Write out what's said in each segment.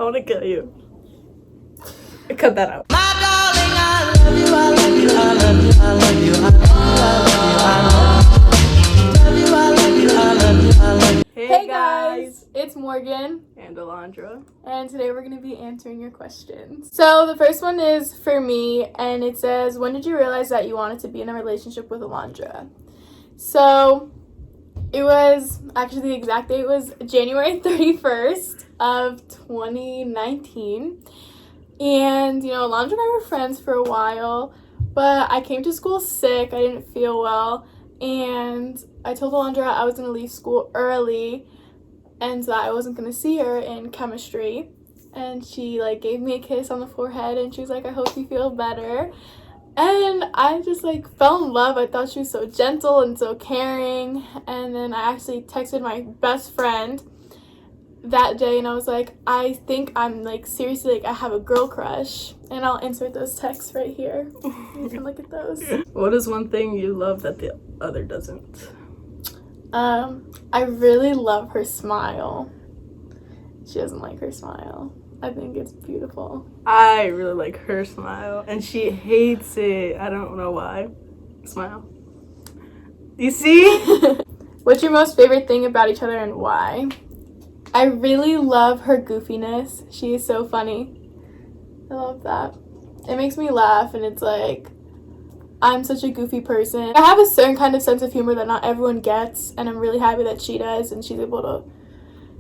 I want to kill you. Cut that out. My darling, I love you, I love you, I love you, I love you, I love you, I love you, I love you, I love you. Hey guys, it's Morgan And Alondra. and today we're going to be answering your questions. So the first one is for me and it says, when did you realize that you wanted to be in a relationship with Alondra? So it was, actually the exact date was January 31st of 2019. And, Alondra and I were friends for a while, but I came to school sick. I didn't feel well. And I told Alondra I was going to leave school early and that I wasn't going to see her in chemistry. And she, gave me a kiss on the forehead and she was like, I hope you feel better. And I just, fell in love. I thought she was so gentle and so caring. And then I actually texted my best friend that day and I was like, I think I'm, seriously, I have a girl crush. And I'll insert those texts right here. You can look at those. What is one thing you love that the other doesn't? I really love her smile. She doesn't like her smile. I think it's beautiful. I really like her smile, and she hates it. I don't know why. Smile. You see? What's your most favorite thing about each other and why? I really love her goofiness. She is so funny. I love that. It makes me laugh, and it's I'm such a goofy person. I have a certain kind of sense of humor that not everyone gets, and I'm really happy that she does, and she's able to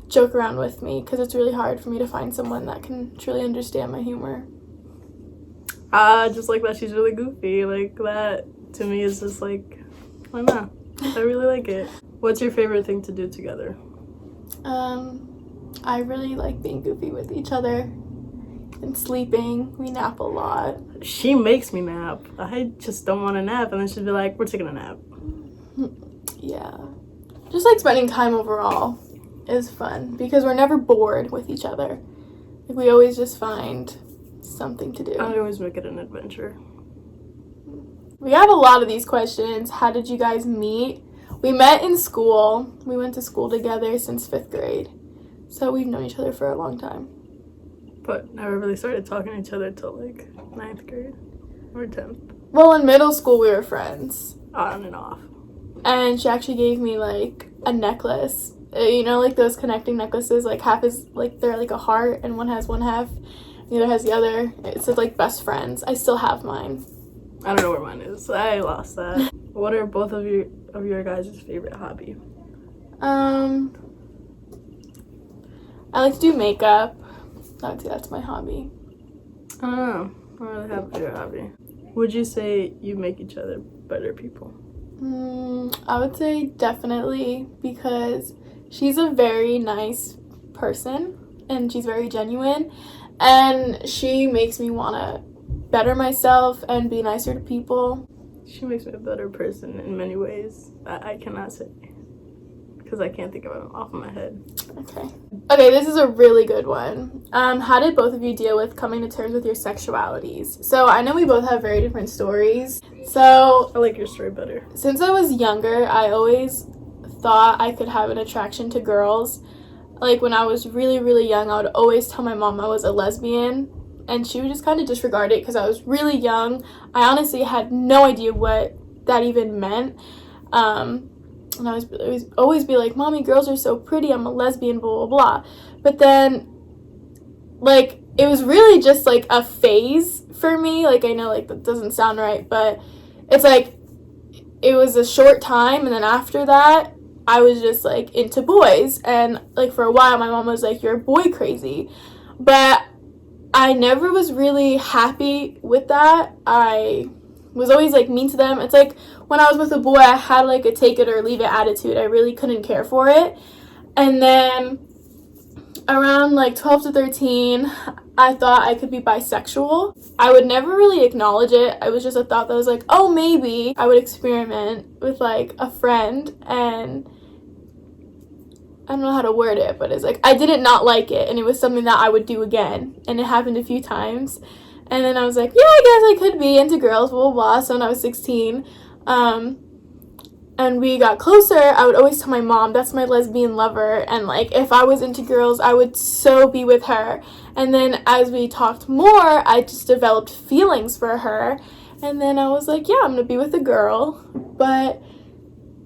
joke around with me because it's really hard for me to find someone that can truly understand my humor. Just like that she's really goofy. That to me is just why not? I really like it. What's your favorite thing to do together? I really like being goofy with each other and sleeping. We nap a lot. She makes me nap. I just don't want to nap, and then she'd be like, we're taking a nap. Yeah. Just spending time overall is fun because we're never bored with each other. We always just find something to do. I always make it an adventure. We have a lot of these questions. How did you guys meet? We met in school. We went to school together since 5th grade. So we've known each other for a long time. But never really started talking to each other till 9th grade or 10th. Well, in middle school we were friends. On and off. And she actually gave me a necklace. Those connecting necklaces, half is they're a heart and one has one half, the other has the other. It says best friends. I still have mine. I don't know where mine is. I lost that. What are both of your guys' favorite hobby? I like to do makeup. I would say that's my hobby. I don't know. I don't really have a favorite hobby. Would you say you make each other better people? I would say definitely because she's a very nice person and she's very genuine and she makes me want to better myself and be nicer to people. She makes me a better person in many ways. I cannot say because I can't think of it off of my head. Okay, this is a really good one. How did both of you deal with coming to terms with your sexualities? So I know we both have very different stories. So I like your story better. Since I was younger, I always thought I could have an attraction to girls. When I was really, really young, I would always tell my mom I was a lesbian. And she would just kind of disregard it because I was really young. I honestly had no idea what that even meant. And I was always be like, Mommy, girls are so pretty. I'm a lesbian, blah, blah, blah. But then, it was really just, a phase for me. I know, that doesn't sound right. But it's, it was a short time. And then after that, I was just, into boys. And, for a while, my mom was like, you're boy crazy. But I never was really happy with that. I was always mean to them. It's when I was with a boy, I had a take it or leave it attitude. I really couldn't care for it. And then around 12 to 13, I thought I could be bisexual. I would never really acknowledge it. It was just a thought that was oh, maybe. I would experiment with a friend and I don't know how to word it, but it's I didn't not like it and it was something that I would do again. And it happened a few times. And then I was like, yeah, I guess I could be into girls, blah, blah, blah. So when I was 16, and we got closer, I would always tell my mom, that's my lesbian lover. And, if I was into girls, I would so be with her. And then as we talked more, I just developed feelings for her. And then I was like, yeah, I'm gonna be with a girl. But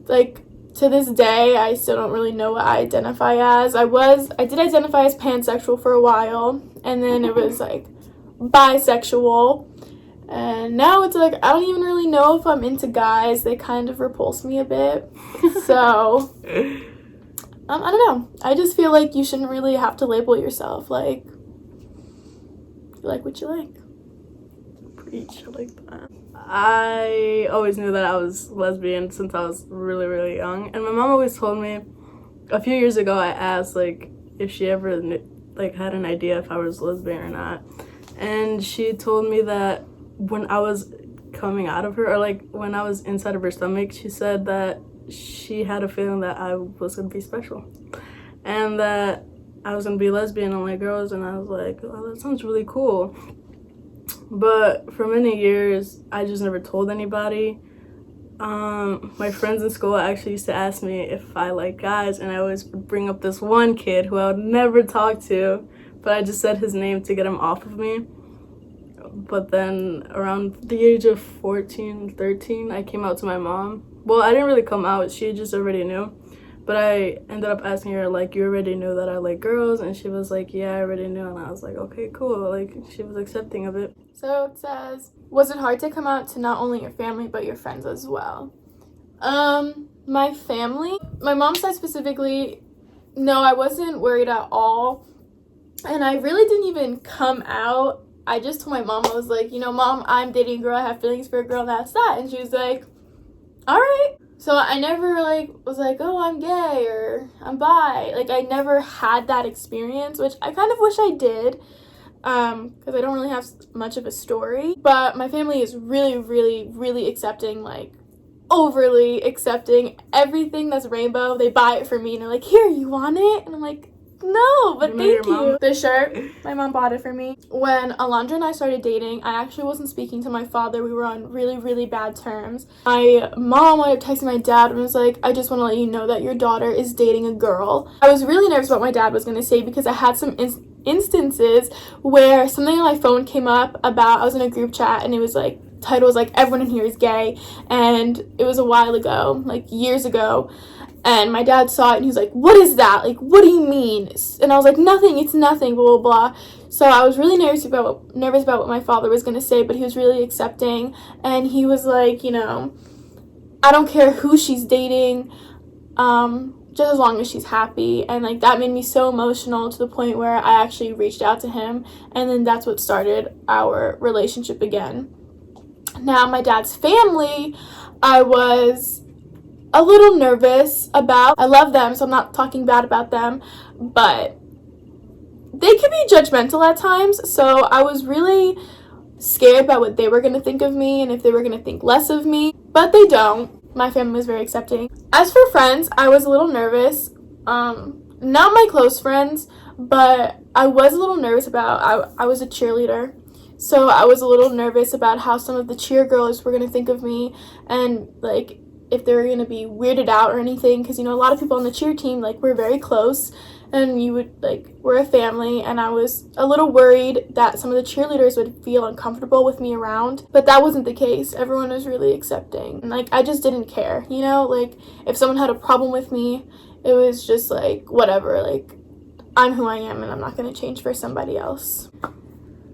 like to this day, I still don't really know what I identify as. I did identify as pansexual for a while, and then it was like bisexual. And now it's like I don't even really know if I'm into guys. They kind of repulse me a bit. So I don't know. I just feel like you shouldn't really have to label yourself. Like, you like what you like. Preach, I like that. I always knew that I was lesbian since I was really, really young. And my mom always told me, a few years ago, I asked, like, if she ever, like, had an idea if I was lesbian or not. And she told me that when I was coming out of her, or like when I was inside of her stomach, she said that she had a feeling that I was gonna be special and that I was gonna be lesbian and like girls. And I was like, oh, that sounds really cool. But for many years, I just never told anybody. My friends in school actually used to ask me if I like guys, and I always would bring up this one kid who I would never talk to, but I just said his name to get him off of me. But then around the age of 14, 13, I came out to my mom. Well, I didn't really come out. She just already knew. But I ended up asking her, like, you already knew that I like girls? And she was like, yeah, I already knew. And I was like, okay, cool. Like, she was accepting of it. So it says, was it hard to come out to not only your family, but your friends as well? My family, my mom's side specifically, no, I wasn't worried at all. And I really didn't even come out. I just told my mom, I was like, you know, Mom, I'm dating a girl, I have feelings for a girl, that's that. And she was like, all right. So I never, like, was like, oh, I'm gay or I'm bi. Like, I never had that experience, which I kind of wish I did, because I don't really have much of a story. But my family is really, really, really accepting, like, overly accepting. Everything that's rainbow, they buy it for me, and they're like, here, you want it? And I'm like, no, but thank you. This shirt, my mom bought it for me. When Alondra and I started dating, I actually wasn't speaking to my father. We were on really, really bad terms. My mom wound up texting my dad and was like, I just want to let you know that your daughter is dating a girl. I was really nervous about what my dad was going to say because I had some instances where something on my phone came up about, I was in a group chat and it was like, title was like, everyone in here is gay. And it was a while ago, like years ago. And my dad saw it and he was like, what is that? Like, what do you mean? And I was like, nothing, it's nothing, blah, blah, blah. So I was really nervous about what my father was going to say, but he was really accepting. And he was like, you know, I don't care who she's dating, just as long as she's happy. And like that made me so emotional to the point where I actually reached out to him. And then that's what started our relationship again. Now, my dad's family, I was a little nervous about. I love them, so I'm not talking bad about them, but they can be judgmental at times, so I was really scared about what they were going to think of me and if they were going to think less of me, but they don't. My family was very accepting. As for friends, I was a little nervous. Not my close friends, but I was a little nervous about, I was a cheerleader, so I was a little nervous about how some of the cheer girls were going to think of me and like if they were going to be weirded out or anything, because, you know, a lot of people on the cheer team, like, we're very close, and you would, like, we're a family, and I was a little worried that some of the cheerleaders would feel uncomfortable with me around, but that wasn't the case. Everyone was really accepting, and, like, I just didn't care, you know, like, if someone had a problem with me, it was just, like, whatever, like, I'm who I am, and I'm not going to change for somebody else.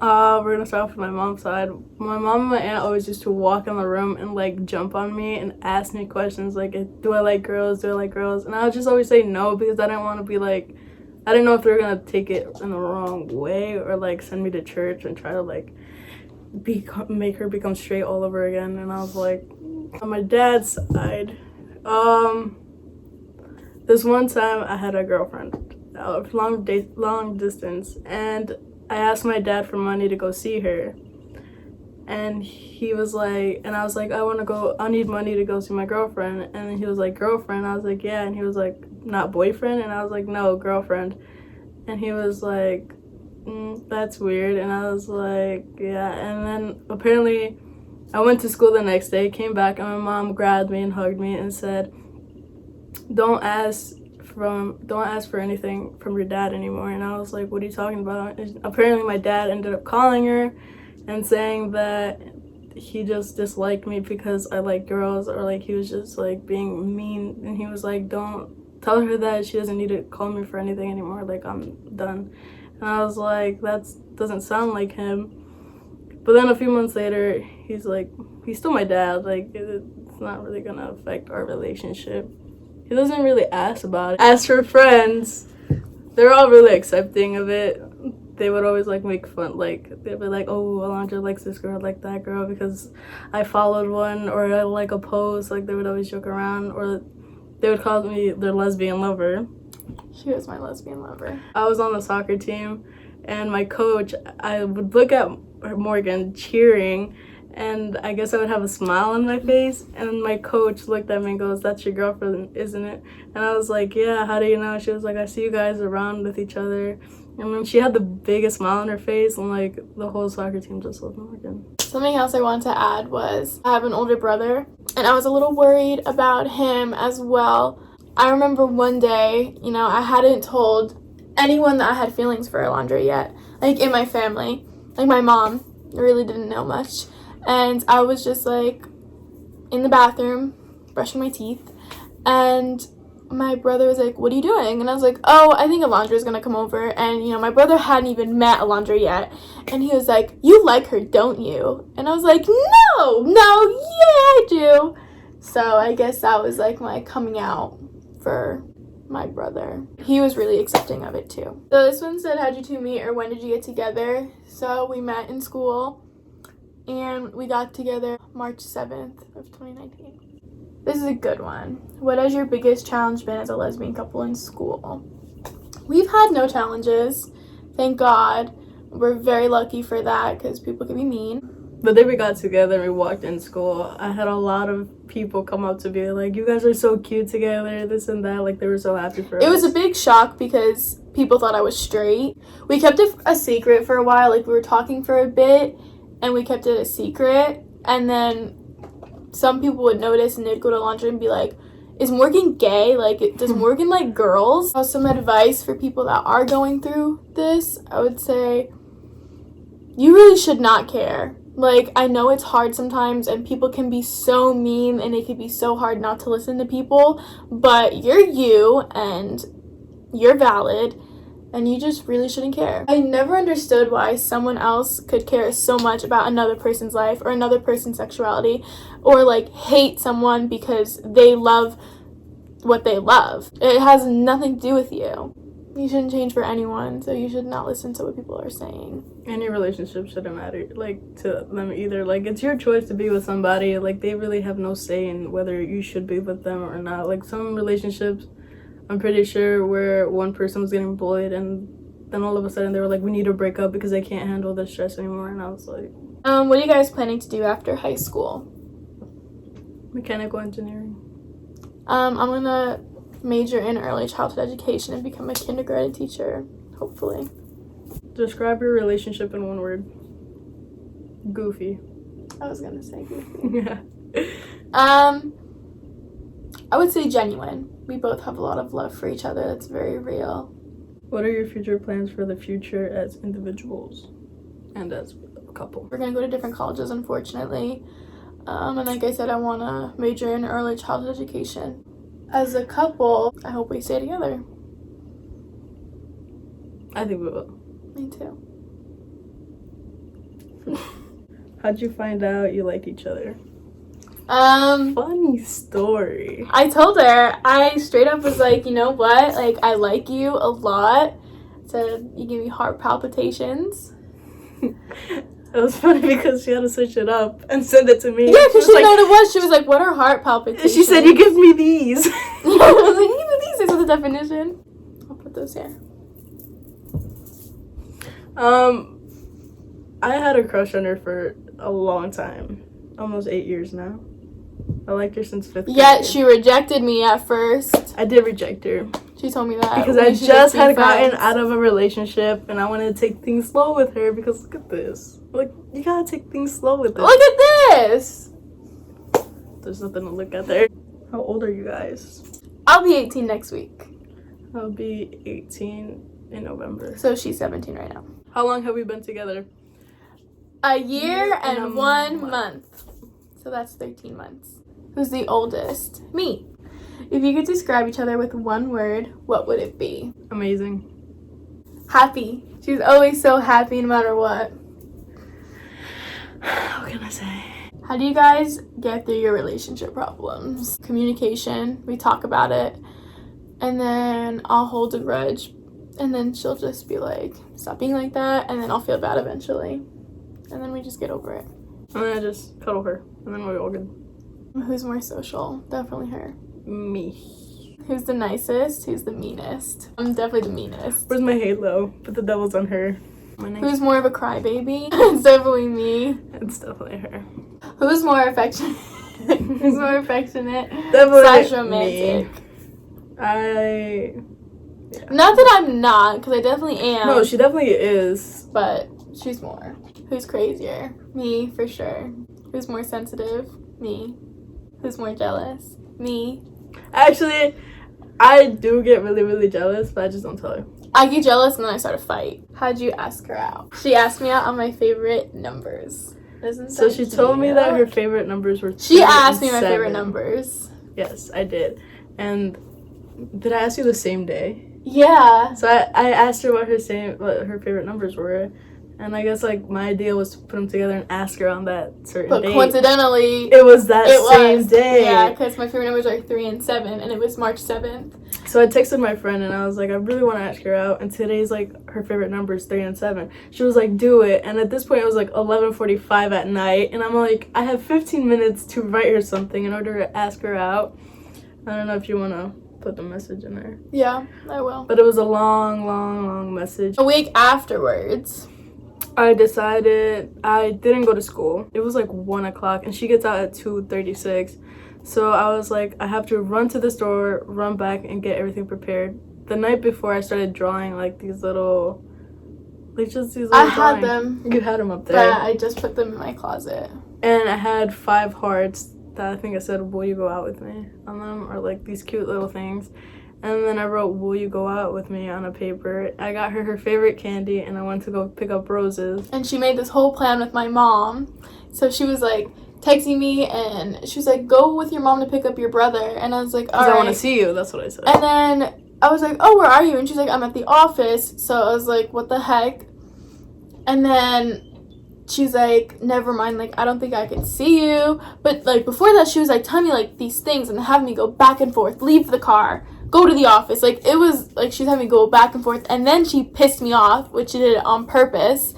We're gonna start off with my mom's side. My mom and my aunt always used to walk in the room and like jump on me and ask me questions like, do I like girls? Do I like girls? And I would just always say no because I didn't want to be like, I didn't know if they were gonna take it in the wrong way or like send me to church and try to like make her become straight all over again. And I was like, on my dad's side, this one time I had a girlfriend, long distance, and I asked my dad for money to go see her, and he was like, and I was like, I need money to go see my girlfriend, and then he was like, girlfriend? I was like, yeah, and he was like, not boyfriend? And I was like, no, girlfriend. And he was like, that's weird, and I was like, yeah, and then apparently I went to school the next day, came back, and my mom grabbed me and hugged me and said, don't ask ask for anything from your dad anymore. And I was like, what are you talking about? And apparently my dad ended up calling her and saying that he just disliked me because I like girls, or like he was just like being mean, and he was like, don't tell her that she doesn't need to call me for anything anymore, like I'm done. And I was like, that doesn't sound like him. But then a few months later, he's like, he's still my dad, like it's not really gonna affect our relationship. He doesn't really ask about it. As for friends, they're all really accepting of it. They would always like make fun, like they'd be like, oh, Alondra likes this girl, like that girl, because I followed one, or I like a post. Like they would always joke around, or they would call me their lesbian lover. She was my lesbian lover. I was on the soccer team, and my coach, I would look at Morgan cheering, and I guess I would have a smile on my face, and my coach looked at me and goes, that's your girlfriend, isn't it? And I was like, yeah, how do you know? She was like, I see you guys around with each other. And then she had the biggest smile on her face, and like the whole soccer team just loved Morgan. Something else I wanted to add was I have an older brother, and I was a little worried about him as well. I remember one day, you know, I hadn't told anyone that I had feelings for Alondra yet, like in my family. Like my mom really didn't know much. And I was just like in the bathroom brushing my teeth, and my brother was like, what are you doing? And I was like, oh, I think Alondra's gonna come over. And you know, my brother hadn't even met Alondra yet, and he was like, you like her, don't you? And I was like, no, yeah, I do. So I guess that was like my coming out for my brother. He was really accepting of it too. So this one said, how'd you two meet, or when did you get together? So we met in school, and we got together March 7th of 2019. This is a good one. What has your biggest challenge been as a lesbian couple in school? We've had no challenges, thank God. We're very lucky for that, because people can be mean. The day we got together and we walked in school, I had a lot of people come up to me like, you guys are so cute together, this and that. Like, they were so happy for us. It was a big shock because people thought I was straight. We kept it a secret for a while. Like, we were talking for a bit, and we kept it a secret. And then some people would notice, and they'd go to Alondra and be like, is Morgan gay? Like, does Morgan like girls? Some advice for people that are going through this, I would say, you really should not care. Like, I know it's hard sometimes, and people can be so mean, and it can be so hard not to listen to people, but you're you, and you're valid, and you just really shouldn't care. I never understood why someone else could care so much about another person's life or another person's sexuality, or like hate someone because they love what they love. It has nothing to do with you. You shouldn't change for anyone, so you should not listen to what people are saying. Any relationship shouldn't matter, like, to them either. Like, it's your choice to be with somebody. Like, they really have no say in whether you should be with them or not. Like, some relationships, I'm pretty sure, where one person was getting bullied, and then all of a sudden they were like, we need to break up because they can't handle the stress anymore. And I was like, What are you guys planning to do after high school? mechanical engineering. I'm gonna major in early childhood education and become a kindergarten teacher, hopefully. Describe your relationship in one word. Goofy. I was gonna say goofy. Yeah. I would say genuine. We both have a lot of love for each other. That's very real. What are your future plans for the future as individuals and as a couple? We're gonna go to different colleges, unfortunately. And like I said, I wanna major in early childhood education. As a couple, I hope we stay together. I think we will. Me too. How'd you find out you liked each other? Funny story. I told her, I straight up was like, you know what? Like, I like you a lot. Said, you give me heart palpitations. It was funny because she had to switch it up and send it to me. Yeah, because she didn't know what it was. She was like, what are heart palpitations? She said, you give me these. I was like, you give me these. This is the definition. I'll put those here. I had a crush on her for a long time. Almost 8 years now. I liked her since 5th grade. Yet she rejected me at first. I did reject her. She told me that. Because I just had gotten out of a relationship and I wanted to take things slow with her because look at this. Like, you gotta take things slow with it. Look at this! There's nothing to look at there. How old are you guys? I'll be 18 next week. I'll be 18 in November. So she's 17 right now. How long have we been together? A year and a 1 month. So that's 13 months. Who's the oldest? Me. If you could describe each other with one word, what would it be? Amazing. Happy. She's always so happy no matter what. What can I say? How do you guys get through your relationship problems? Communication. We talk about it. And then I'll hold a grudge. And then she'll just be like, stop being like that. And then I'll feel bad eventually. And then we just get over it. And then I just cuddle her. And then we're all good. Who's more social? Definitely her. Me. Who's the nicest? Who's the meanest? I'm definitely the meanest. Where's my halo? Put the devil's on her. Who's more of a crybaby? It's definitely me. It's definitely her. Who's more affectionate? Who's more affectionate? Definitely / romantic? Me. Not that I'm not, because I definitely am. No, she definitely is. But she's more. Who's crazier? Me, for sure. Who's more sensitive? Me. Who's more jealous? Me. Actually, I do get really, really jealous, but I just don't tell her. I get jealous and then I start a fight. How'd you ask her out? She asked me out on my favorite numbers. Isn't So that she told me that her favorite numbers were 3 She asked me and my 7. favorite numbers. Yes, I did. And did I ask you the same day? Yeah. So I asked her what her favorite numbers were, and I guess like my idea was to put them together and ask her on that certain But date. coincidentally, It was that same day. Yeah, because my favorite numbers are 3 and 7, and it was March 7th. So I texted my friend and I was like, I really want to ask her out, and today's like her favorite number is 3 and 7. She was like, do it. And at this point it was like 11:45 at night, and I'm like, I have 15 minutes to write her something in order to ask her out. I don't know if you want to put the message in there. Yeah, I will. But it was a long, long, long message. A week afterwards, I decided I didn't go to school. It was like 1 o'clock and she gets out at 2:36. So I was like, I have to run to the store, run back, and get everything prepared. The night before, I started drawing like these little, I had them. You had them up there. But I just put them in my closet. And I had 5 hearts that I think I said, will you go out with me on them, or like these cute little things. And then I wrote, will you go out with me on a paper. I got her favorite candy, and I went to go pick up roses. And she made this whole plan with my mom. So she was like texting me, and she was like, go with your mom to pick up your brother. And I was like, all right. I want to see you, that's what I said. And then I was like, oh, where are you? And she's like, I'm at the office. So I was like, what the heck? And then she's like, never mind, like, I don't think I can see you. But, like, before that, she was, like, telling me, like, these things and having me go back and forth, leave the car, go to the office. Like, it was, like, she was having me go back and forth. And then she pissed me off, which she did it on purpose.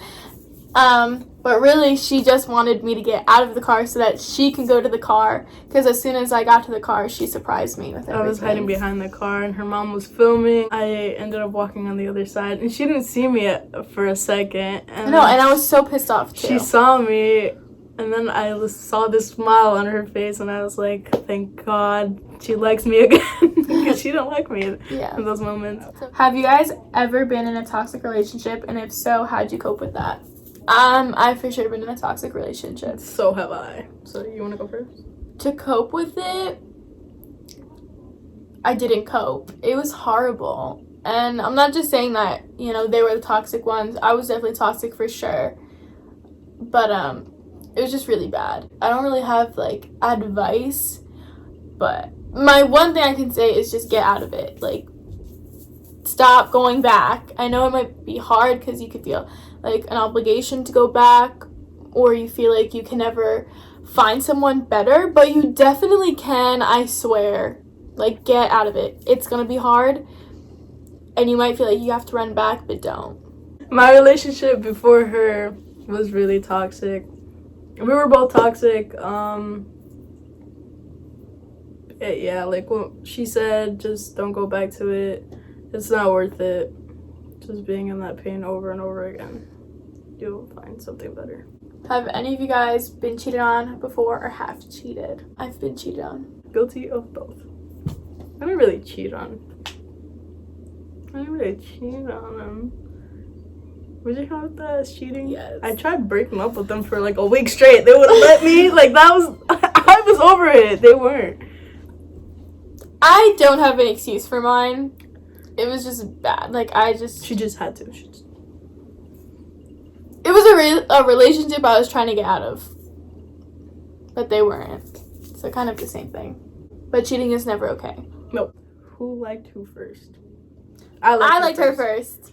But really, she just wanted me to get out of the car so that she can go to the car. Because as soon as I got to the car, she surprised me with everything. I was hiding behind the car, and her mom was filming. I ended up walking on the other side, and she didn't see me for a second. And I was so pissed off, too. She saw me, and then I saw this smile on her face, and I was like, thank God she likes me again. Because she didn't like me in those moments. Have you guys ever been in a toxic relationship? And if so, how'd you cope with that? I've for sure been in a toxic relationship. So have I. So you want to go first? To cope with it, I didn't cope. It was horrible. And I'm not just saying that, you know, they were the toxic ones. I was definitely toxic for sure. But, it was just really bad. I don't really have, like, advice. But my one thing I can say is just get out of it. Like, stop going back. I know it might be hard because you could feel like an obligation to go back, or you feel like you can never find someone better, but you definitely can, I swear. Like, get out of it. It's gonna be hard, and you might feel like you have to run back, but don't. My relationship before her was really toxic. We were both toxic. Yeah, like what she said, just don't go back to it. It's not worth it. Just being in that pain over and over again. You'll find something better. Have any of you guys been cheated on before or have cheated? I've been cheated on. Guilty of both. I didn't really cheat on them. Would you count that as cheating? Yes. I tried breaking up with them for like a week straight. They wouldn't let me. Like, that was... I was over it. They weren't. I don't have an excuse for mine. it was just bad. Like, I just... She just had to. It was a relationship I was trying to get out of. But they weren't. So kind of the same thing. But cheating is never okay. Nope. Who liked who first? I liked her first.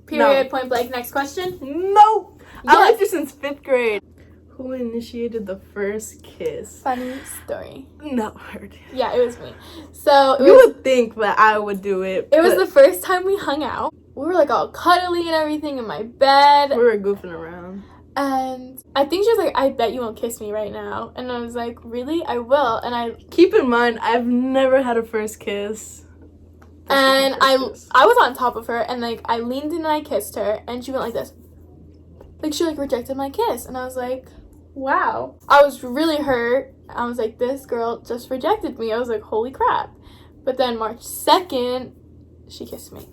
Period, No. point blank. Next question. No! I Yes. liked her since 5th grade. Who initiated the first kiss? Funny story. No, her did. Yeah, it was me. So it You was, would think that I would do it. it was but the first time we hung out. We were like all cuddly and everything in my bed. we were goofing around. And I think she was like, I bet you won't kiss me right now. And I was like, really? I will. And Keep in mind, I've never had a first kiss. I was on top of her, and like I leaned in and I kissed her, and she went like this. Like she like rejected my kiss, and I was like, wow. I was really hurt. I was like, this girl just rejected me. I was like, holy crap. But then March 2nd, she kissed me.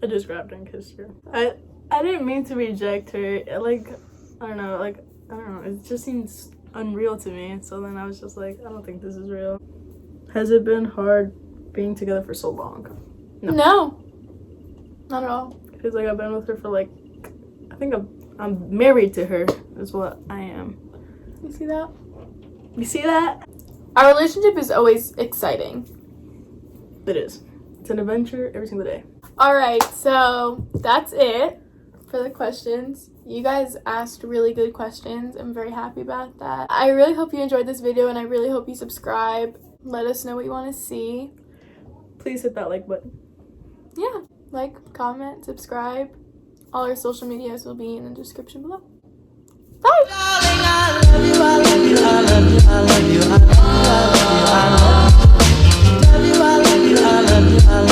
I just grabbed her and kissed her. I didn't mean to reject her. Like, I don't know. It just seems unreal to me. So then I was just like, I don't think this is real. Has it been hard being together for so long? No. Not at all. Because like I've been with her for like, I think I'm married to her is what I am. You see that? You see that? Our relationship is always exciting. It is. It's an adventure every single day. All right, so that's it for the questions. You guys asked really good questions. I'm very happy about that. I really hope you enjoyed this video, and I really hope you subscribe. Let us know what you want to see. Please hit that like button. Yeah, like, comment, subscribe. All our social medias will be in the description below. Bye! Darling, I love you, I love you, I love you, I love you, I love you, I love you, I love you.